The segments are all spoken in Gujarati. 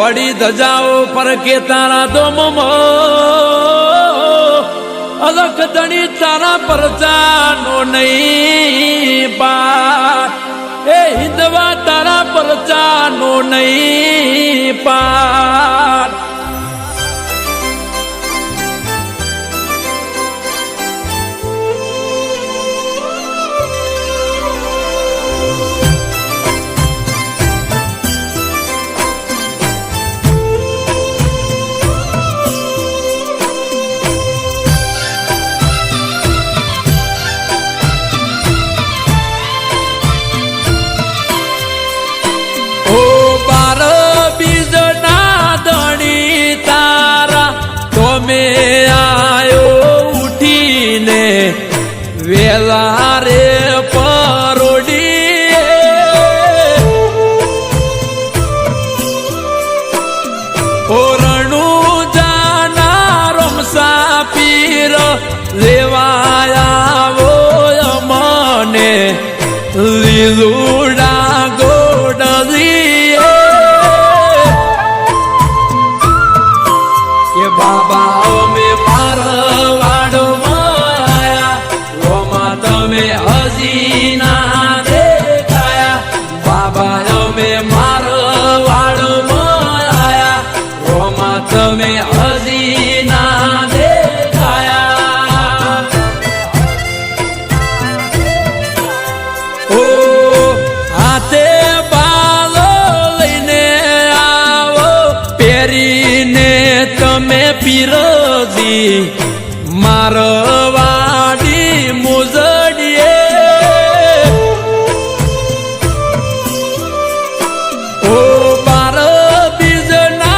घोड़ी धजाओ पर के तारा दम अलख दणी तारा परचानो नहीं पार ए हिंदवा तारा परचानो नहीं पार वेला रे परोडी ओरणु जाना रमसा पीर लेवाया वो मने लीलुडा गोडली ये बाबा में मारवाड़ो में हसीना देखाया बाबा में मारवाड़ आया रोमा में हसीना देखाया ओ हाथे बालो लईने आवो पेरीने तमे पीरजी मारवाड़ी मुजड़िए ओ बार बीजना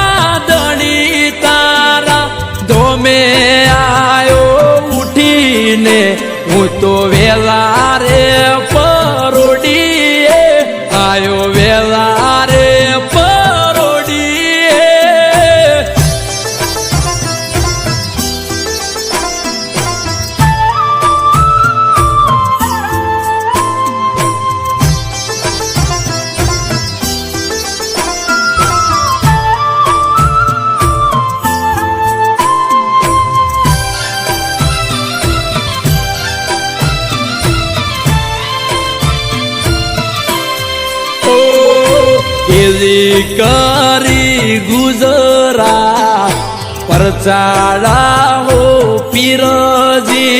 दणी तारा दो में आयो उठीने हूँ तो वेला रे परोडीए आयो वेला रे करी गुजरा परचाड़ा हो पीरजी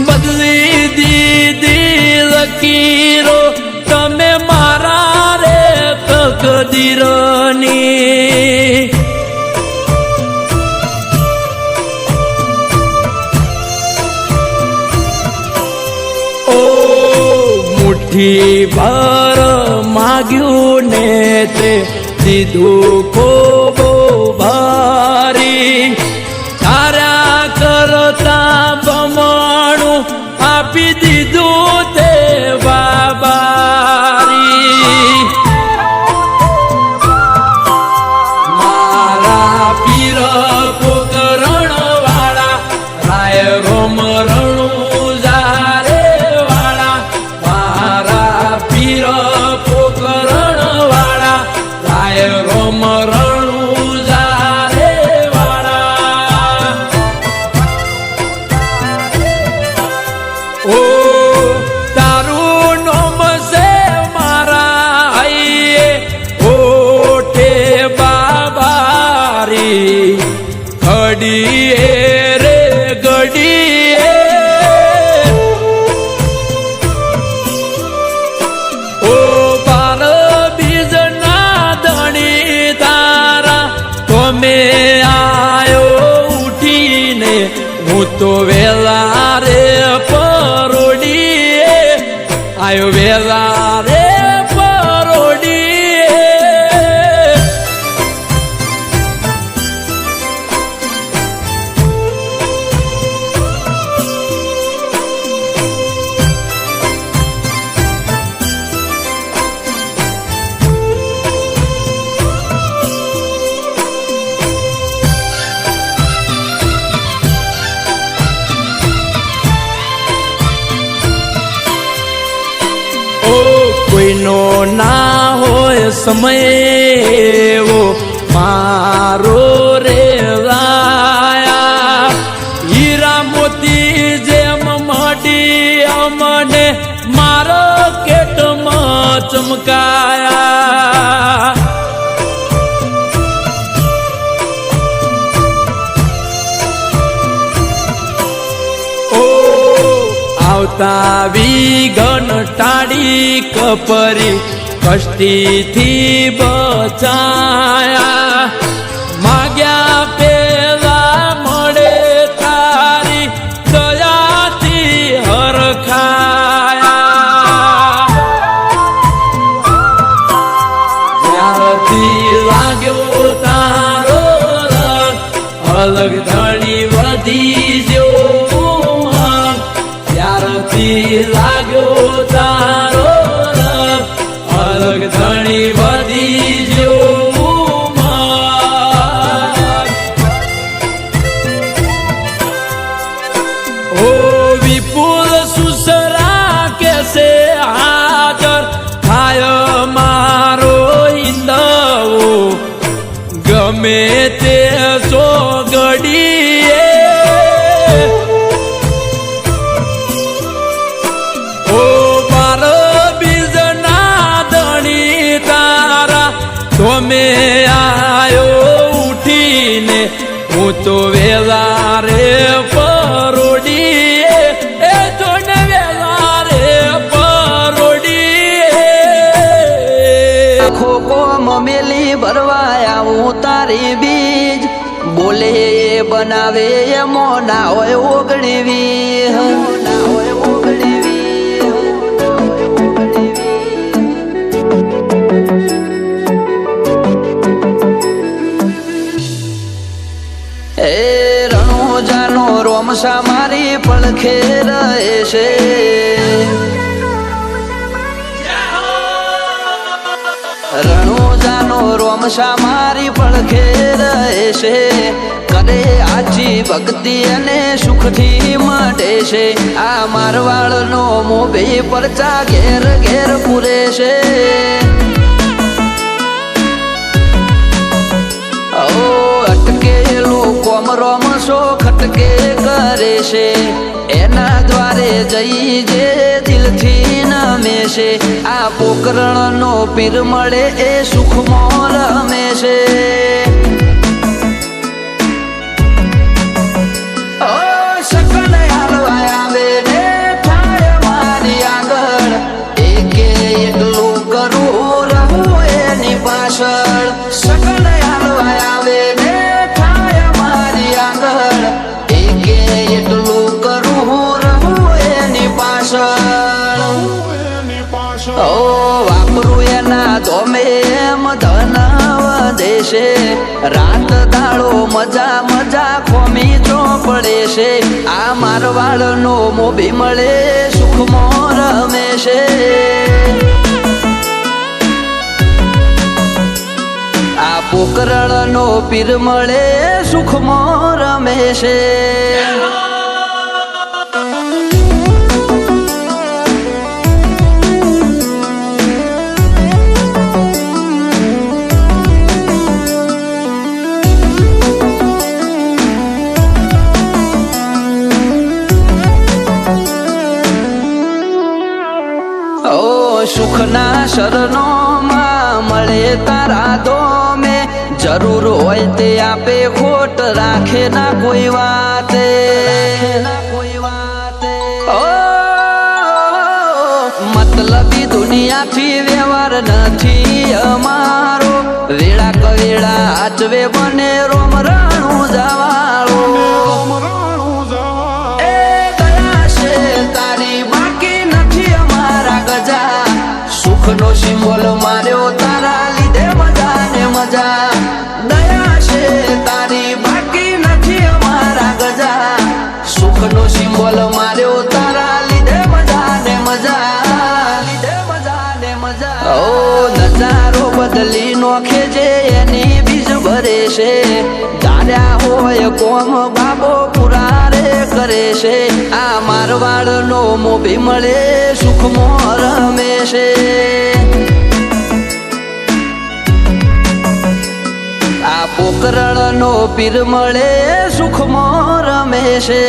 बदली दीदी लकीरो तमे मारा रे तकदीरनी ओ मुट्ठी भर माग्यू ने ते दीदू को भारी तारा करता बमणु आपी दीदू ते बाबारी मारा पीर पोकरण वाला राय रोम रणु जारे वाला मारा पीर पोकरण वाला राय रोम रणु जारे वाला ओ तारू नोम से मारा आइए ओठे बाबारी खड़िए रे गड़िए ओ बार बीजना दणी तारा तो में आयो उठीने हूँ तो वेला रे परोडीए आयो वेला रे परोडीए कोई नो ना हो समय वो બતાવી ઘનટાળી કપરી કષ્ટીથી બચાયા માગ્યા પેલા મળે તારી દયાથી હરખાયા જ્યારથી લાગ્યો તારો રંગ અલગ ધણી વધી જો લાગ્યો તારો રંગ અલગ ધણી વધી જો ઓ વિપુલ સુસરા કેસે હાજર થાય મારો ઈંદવો ગમે તે સોગડીએ તમે આયો ઉઠીને હું તો વેલા રે પરોડીએ એ તો ને વેલા રે પરોડીએ ખોકો મમેલી ભરવાયા હું તારી બીજ બોલે એ બનાવે એમો ના હોય ઓગળવી ના હોય ઓગળવી એ રણોજાનો રોમસા મારી પડખે રહે છે રણોજાનો રોમસા મારી પડખે રહે છે કરે આજી ભક્તિ અને સુખથી મળે છે આ મારવાડનો મોભે પરચા ઘેર ઘેર પૂરે છે રોમસો ખટકે કરે છે એના દ્વારે જઈ જે દિલથી નમે છે આ પોકરણનો પીર મળે એ સુખમાં રમે છે સકલ હાલવા આવે ને થાય મારી આગળ એકે એકલું કરું રહું એની પાછળ સકલ હાલવા આવે ને વાપરું એના ધોમે એમ ધન વધે છે રાત દાડો મજા મજા ખોમી ચોપડે છે આ મારવાડનો મોભી મળે સુખમાં રમે છે આ પોકરણનો પીર મળે સુખમાં રમે છે સુખના શરણોમાં મળે તારા ધોમે જરૂર હોય તે આપે ખોટ રાખે ના કોઈ વાતે મતલબી દુનિયાથી વ્યવહાર નથી અમારો વેળા કવેળા આચવે બને રોમ રાણું જવાળો સુખનો સિમ્બોલ માર્યો તારા લીધે મજા ને મજા દયા છે તારી બાકી નથી અમારા ગજા સુખનો સિમ્બોલ માર્યો તારા લીધે મજા ને મજા લીધે મજા ને મજા ઓ નજારો બદલી નોખે જે એની બીજ ભરે છે ધાર્યા હોય કોમ બાબો પુરા રે કરે છે આ મારવાડનો મોભી મળે સુખમાં રમે છે આ પોકરણનો પીર મળે સુખમાં રમે છે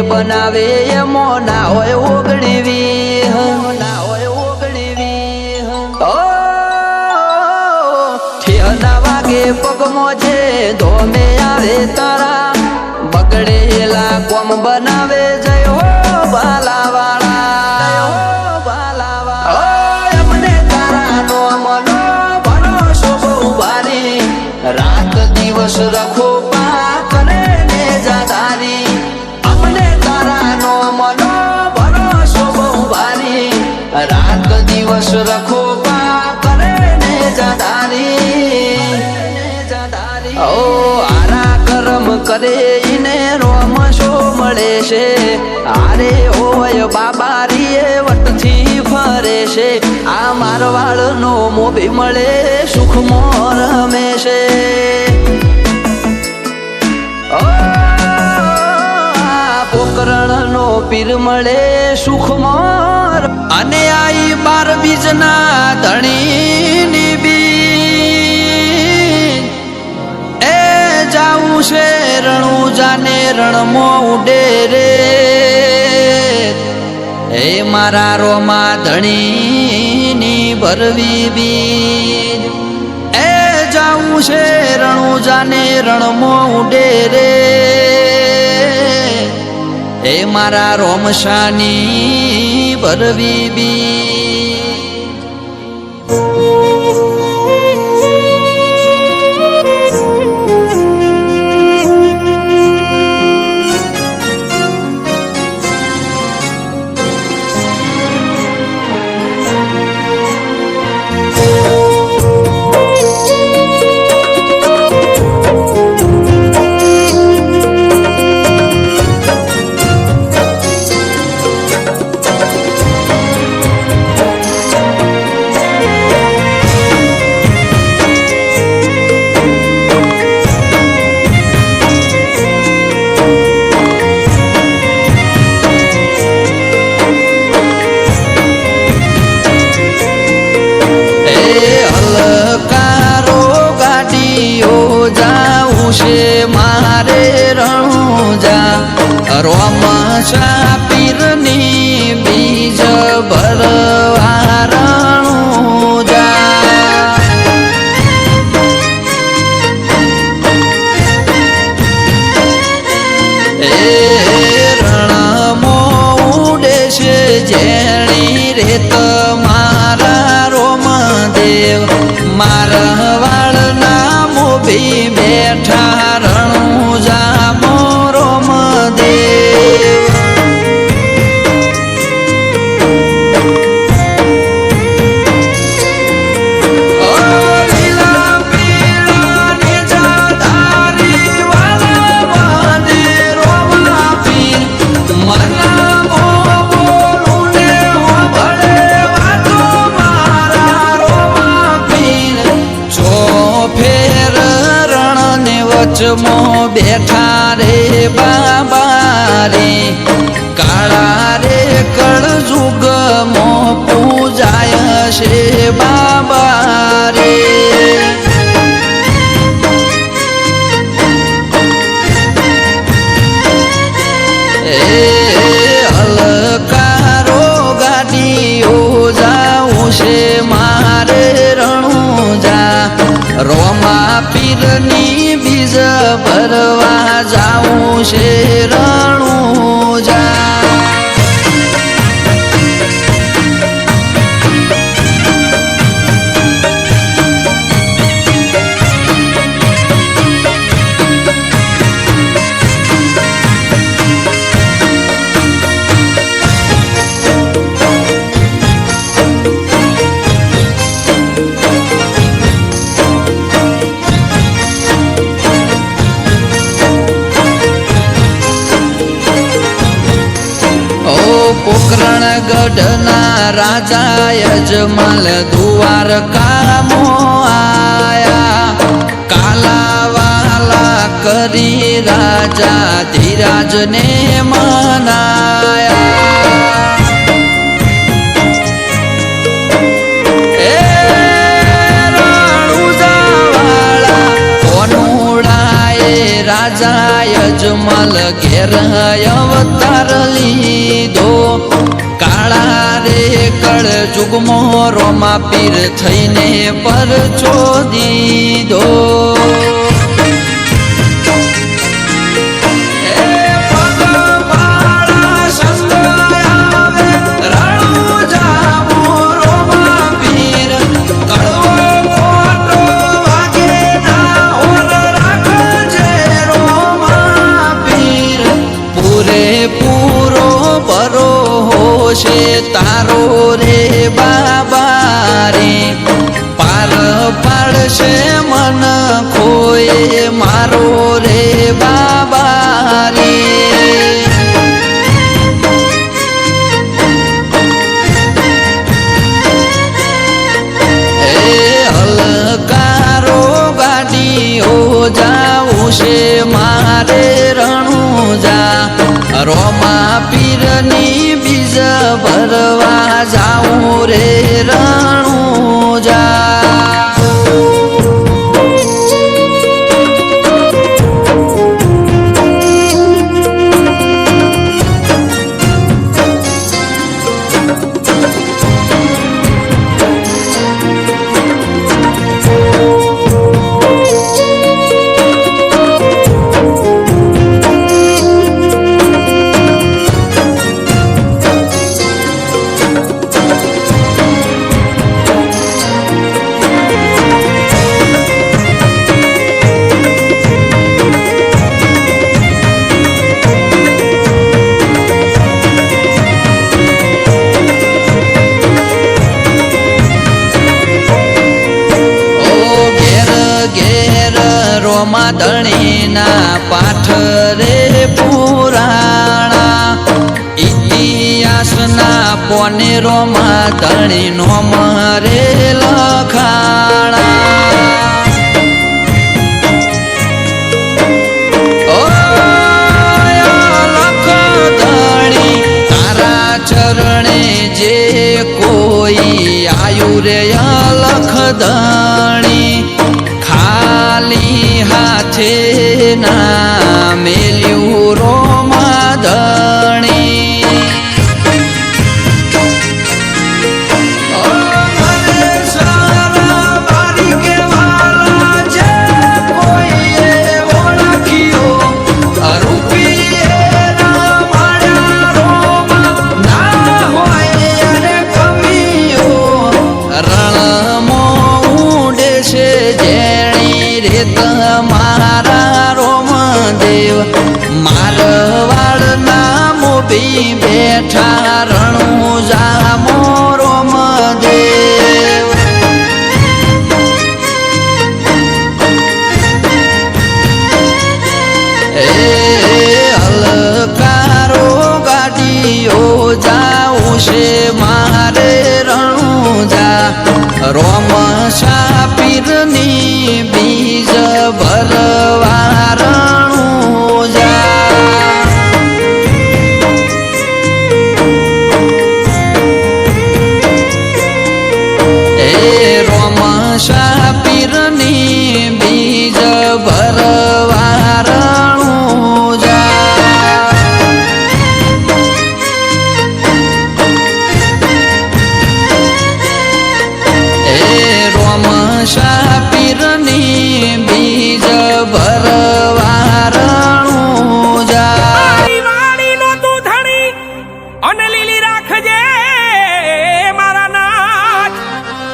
બનાવે એમો ના હોય ઓગણીવી ના હોય ઓગણીવી ઓ ઠેના વાગે પગમો છે ધોમે આવે તારા બગડેલા કોમ બનાવે જય હો બાલાવાળા એમને તારા નો મનો ભરોસો બહુ ભારી રાત દિવસ રખો પા કરે ને જાદારી અમને તારા નો મનો ભરોસો બહુ ભારી રાત દિવસ રખો પા કરે ને જાદારી ઓ આરા કરમ કરે ઈને રોમ શો મળે છે આરે હોય બાબારી એ વટથી ફરે છે આ મારવાડ નો મોભી મળે સુખ મોર રમેશે પોકરણ નો પીર મળે સુખ મોર અને આઈ બાર બીજના ધણીની બી એ જાવું છે રણું જાને રણમો ઉડે રે એ મારા રોમા ધણીની ભરવી બીજ એ જાવું છે રણું જાને રણમો ઉડે રે એ મારા રોમશાની ભરવી બીજ મારે રણુજા રોમશા પીરની બીજ ભરવા રણુજા એ રણમો ઉડે છે જેણી રેત મારા રોમદેવ મારા વાળના મોભી બેઠા રણુજા મોરો મદેવ મો બેઠા રે બાબા રે કાળા રે કળજુગ મો પૂજાય છે બાબા રે એ હલકારો ગાડીઓ જાવું છે મારે રણુજા રોમા પીરની બીજ ભરવા જાવું છે રણુજા પોકરણ ગઢના રાજા યજમલ દ્વારકામો આયા કાલાવાલા કરી રાજા ધીરાજને મનાયા એ રણુજાવાળા કોનુડાએ રાજા અજમલ ઘેર અવતાર લીધો કાળા રે કળ જુગમો રોમા પીર થઈને પરચો દીધો છે તારો રે બાબા રે પાર પાડશે મન ખોએ મારો રે બાબા રે હલકારો ગાડીઓ જાવું છે મારે રણુજા રોમા પીરની બીજ ભરવા જાઉં રે રણુજા ધણીના પાઠ રે પુરાણા ઇતિહાસના પોનેરોમાં ધણીનો મરે લખાણા લખ ધણી તારા ચરણે જે કોઈ આયુ રે લખ ધણી ખાલી હાથે ના મેલ્યું રોમા ધણી મારા રોમદેવ મારવાડના મોભી બેઠા રણુજા મો રોમદેવ હલકારો ગાડીઓ જાઉં છે મારે રણુજા રોમ શાપીરની બીજ ભરવા રણુજા રોમ શાપીરની બીજ ભરવા રણુજા રોમ શાપીરની બીજ ભરવા રણુજા વાડીનો તું ધણી અને લીલી રાખજે મારા નાથ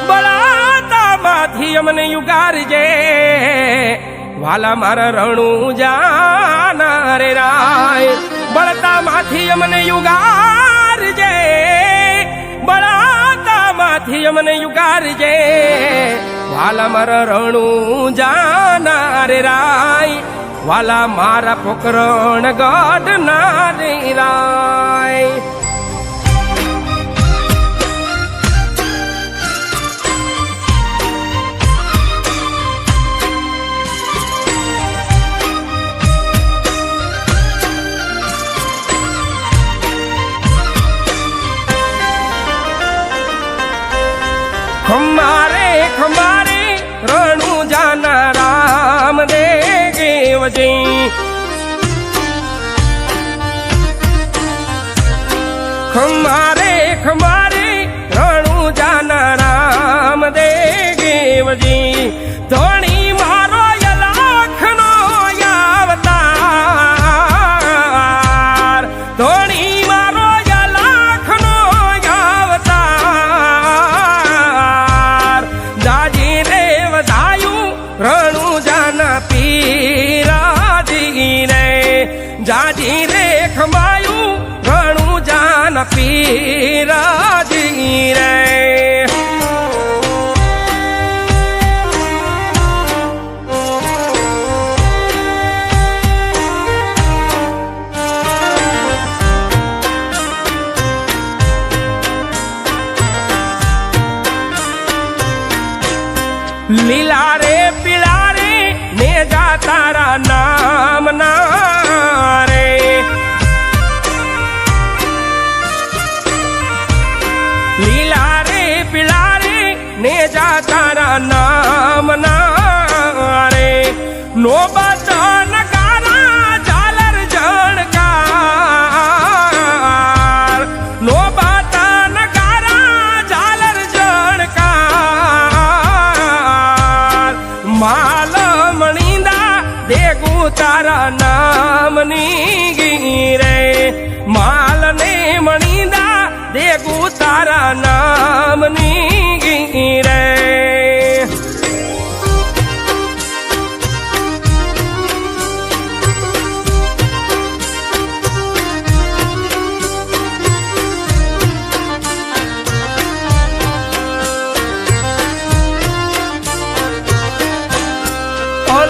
બળાતામાંથી અમને યુગારજે વાલા મારા રણુજા રે રાય બળતામાંથી અમને યુગારજે બળાતામાંથી અમને યુગારજે વાલા મારા રણુજા રે રાય વાલા મારા પોકરણ ગઢ નારી રાય ખંભારે ખંભારે રણુજાના રામ દેવજી ખમારે ખમારે રણુજાના રામ દેવજી ધોણી મારો યલાખનો અવતાર ધોણી મારો યલાખનો અવતાર દાજી રે વધાયું રણુજાના પીરાજી રે જાજી રે ખમાયું રણુજાના પીરાજી રે લીલા રે પીળા રે ને જા તારા નામ ના રે લીલા રે પીળા રે ને જા તારા નામ ના રે નો બચન કારા ઝાલર જણકાર નો બચન કારા ઝાલર જણકાર માલ મણીંદા દેગુ તારા નામની ગીરે માલ ને મણીંદા દેગુ તારા નામની ગીરે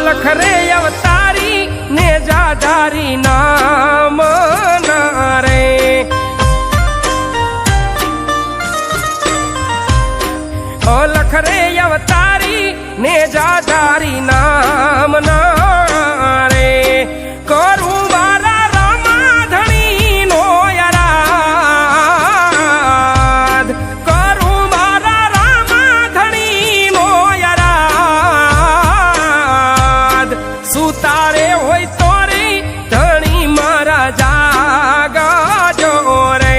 લખરે અવતારી ને જાધારી નામ ના રે લખરે અવતારી ને જાધારી નામ ના રે કરું મારા રામાધણી નો યરાદ કરું મારા રામાધણી નો યરાદ સુતારે હોય તો રે ધણી મારા જાગા જો રે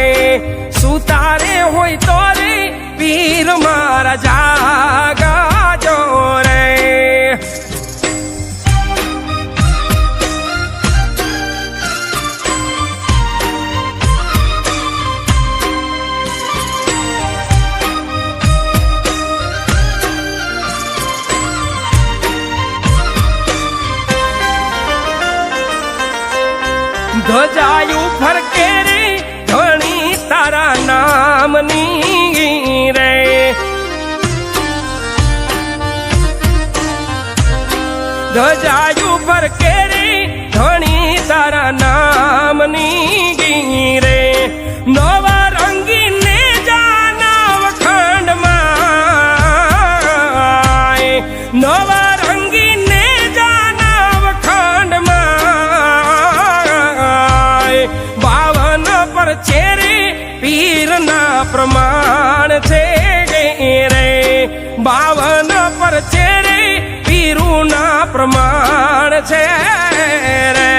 સુતારે હોય તો રે પીર મારા જાગા જો રે ધજાયું ફરકે રે ધણી તારા નામની રે ધજાયું ફરકે રે ધણી તારા નામની રે નવા રંગીને જાનવ ખંડમાં નવા રંગીને જાનવ ખંડમાં બાવન પર છે રે પીરના પ્રમાણ છે રે બાવન પર છે રે પીરુના પ્રમાણ છે રે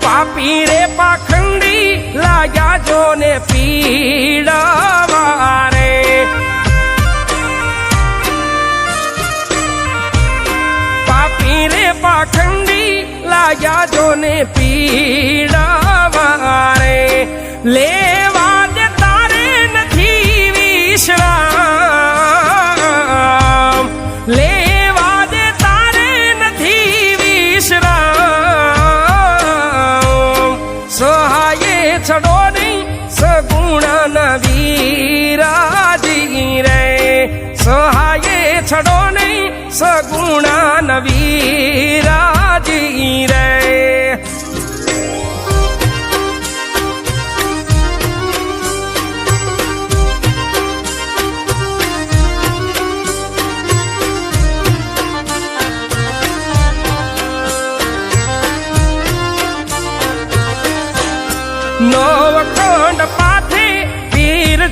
પાપી રે પાખંડી લાગ્યા જોને પીડાવા રે પાપી રે પાખંડી લાગ્યા જોને પીડાવા રે લેવા દે તારે નથી વિશ્રામ લેવા દે તારે નથી વિશ્રામ સહાયે છડો નહીં સગુણા વીરાજી રે સહાયે છડો નહીં સગુણા વીરાજી રે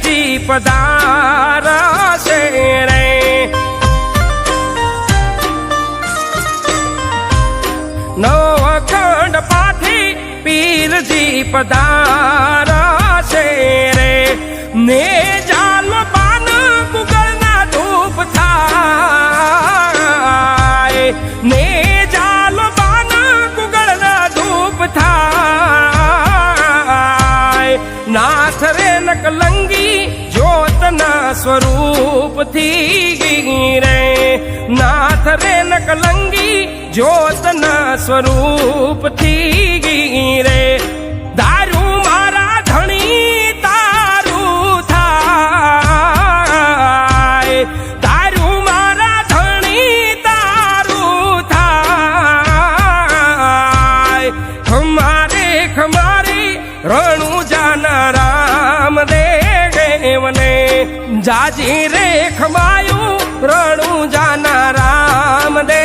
પીરજી પધારશે રે નવખંડ પાથી પીરજી પધારશે રે ને જાલ બાન કુગળના ધૂપ થાય ને જાલ બાન કુગળના ધૂપ થાય નાથ રે નકલંગી જ્યોતના સ્વરૂપથી રે નાથ રે નકલંગી જ્યોતના સ્વરૂપથી રે દારૂ મારા ધણી તારું થાય દારૂ મારા ધણી તારું થાય ખમારે ખમારે રણુજાના રામદેવને જાજી રે ખમાયું રણુજાના રામદેવને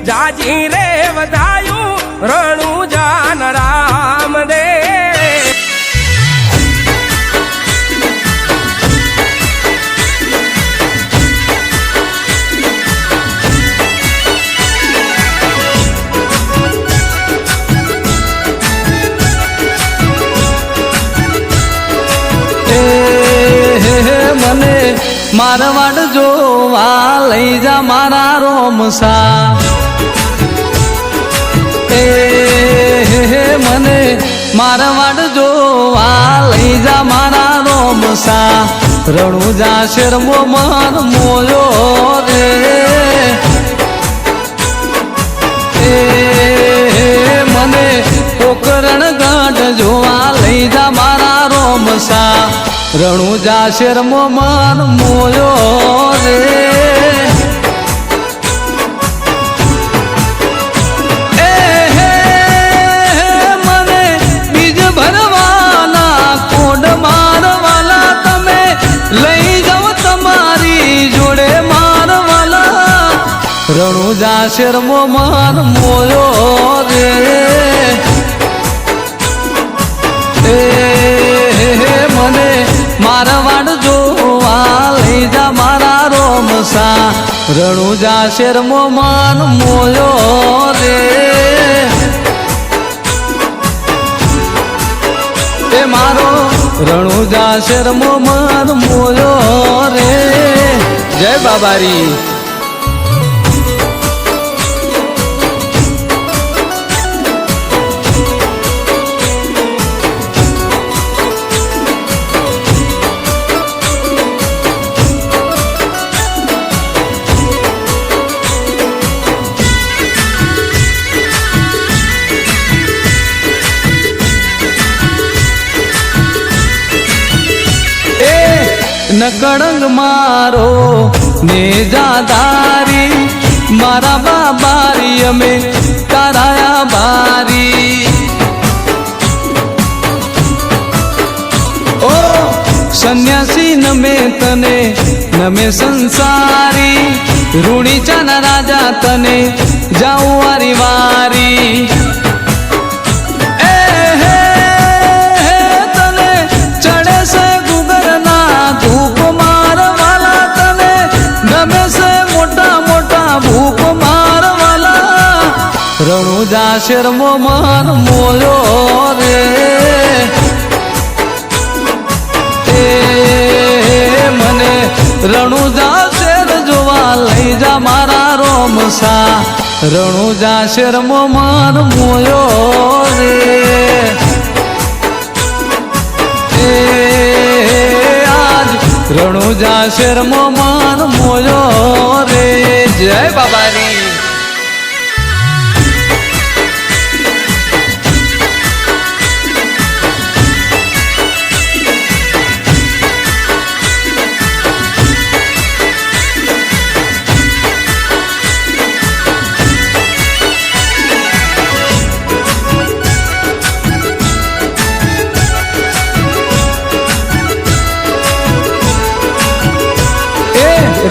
જાજી રે વધાયું રણુજાના રામદેવ મને મારવાડ જોવા લઈ જા મારા રોમસા મને મારવાડ જોવા લઈ જા મારા રોમસા રણુજા શેરમો મન મોયો રે મને પોકરણ ગાંઠ જોવા લઈ જા મારા રોમસા રણુજા શેરમો મન મોયો રે મને બીજ ભરવાના કોડ મારવાલા તમે લઈ જાઓ તમારી જોડે મારવાલા રણુજા શેરમો મન મોયો રે મને મારવાડ જોવા લઈ જા મારા રોમસા રણુજા શેરમો મન મોયો રે એ મારો રણુજા શેરમો મન મોયો રે જય બાબારી નકળંગ મારો નેજાદારી મારા બાબારી અમે તારાયા બારી ઓ સંન્યાસી નમે તને નમે સંસારી રૂણી ચાના રાજા તને જાઉં વારી વારી ધૂપ મારવાલા તને ગમે છે મોટા મોટા ભૂપ મારવાલા રણુજા શેરમો મન મોયો રે મને રણુજા શેર જોવા લઈ જા મારા રોમસા રણુજા શેરમો મન મોયો રે રણુજા શેરમો મન મોયો રે જય બાબારી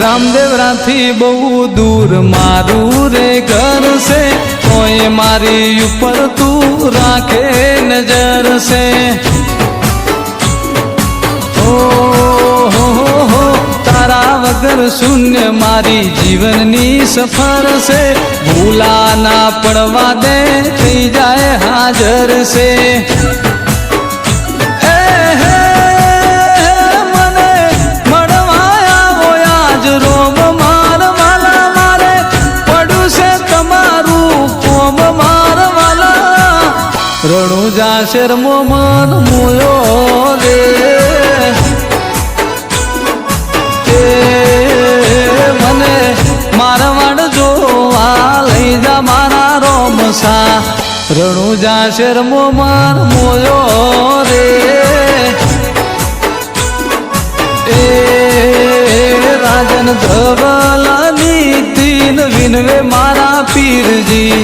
રામદેવરાથી બહુ દૂર મારું રે ઘર છે તોય મારી ઉપર તું રાખે નજર છે વગર શૂન્ય મારી જીવનની સફર છે ભૂલા ના પડવા દે થઈ જાય હાજર છે એ હે મને મળવા આવો આજ રોમ માર વાલા મારે પડ્યું છે તમારું કોમ માર વાલા રણુજા શર્મો મન મોયો રે મને મારવાડ જોવા લઈ જા મારા રોમસા રણુજા શર્મો માર મોયો રે એ રાજન ધવલાની તીન વિનવે મારા પીરજી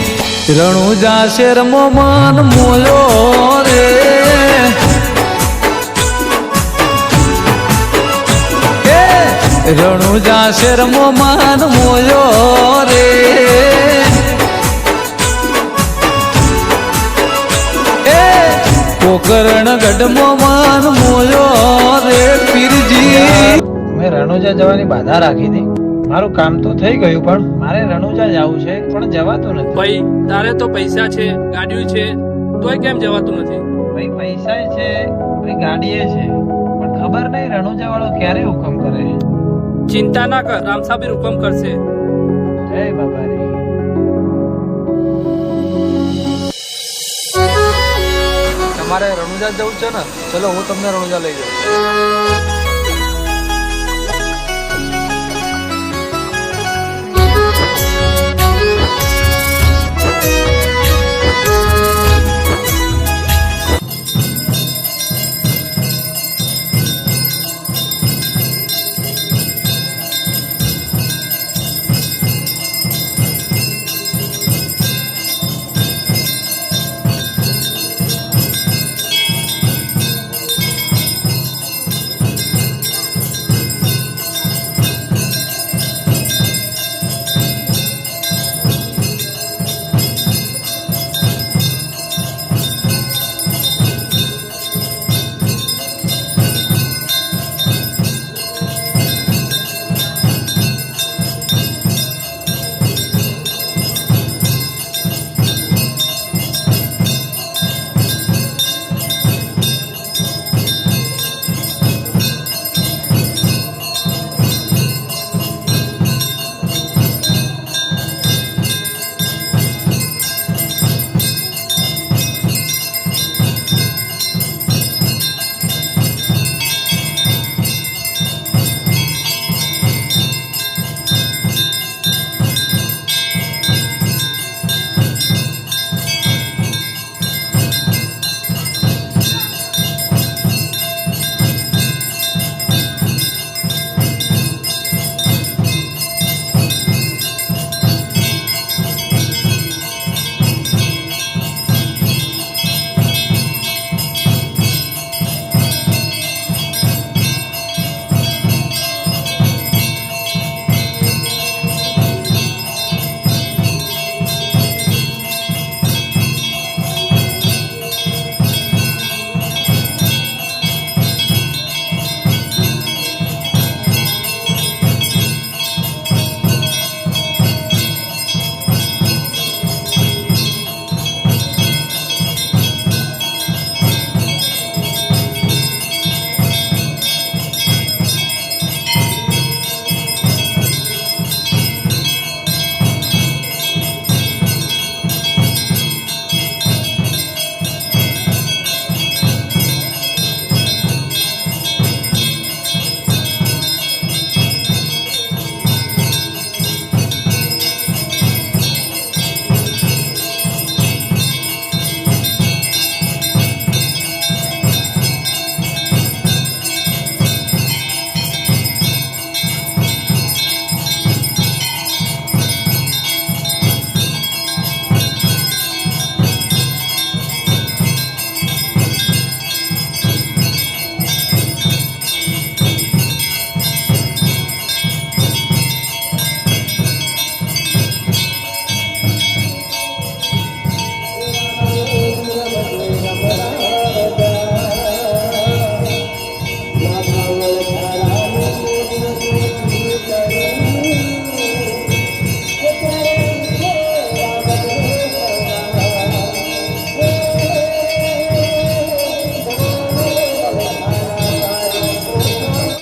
રણુજા શર્મો મન મોયો રે રણુજા શર્મો માન મોયો રે એ પોકરણ ગઢમો માન મોયો રે પીરજી મેં રણુજા જવાની બાધા રાખી હતી મારું કામ તો થઈ ગયું પણ મારે રણુજા જવું છે પણ જવાતું નથી ભાઈ તારે તો પૈસા છે ગાડીઓ છે તોય કેમ જવાતું નથી? ભાઈ પૈસા છે ભાઈ ગાડીએ છે પણ ખબર નહીં રણુજા વાળો ક્યારે હુકમ કરે. ચિંતા ના કર, રામ સાહેબ હુકમ કરશે. જય બાબા રે. તમારે રણુજા જવું છે ને? ચલો હું તમને રણુજા લઈ જાઉં.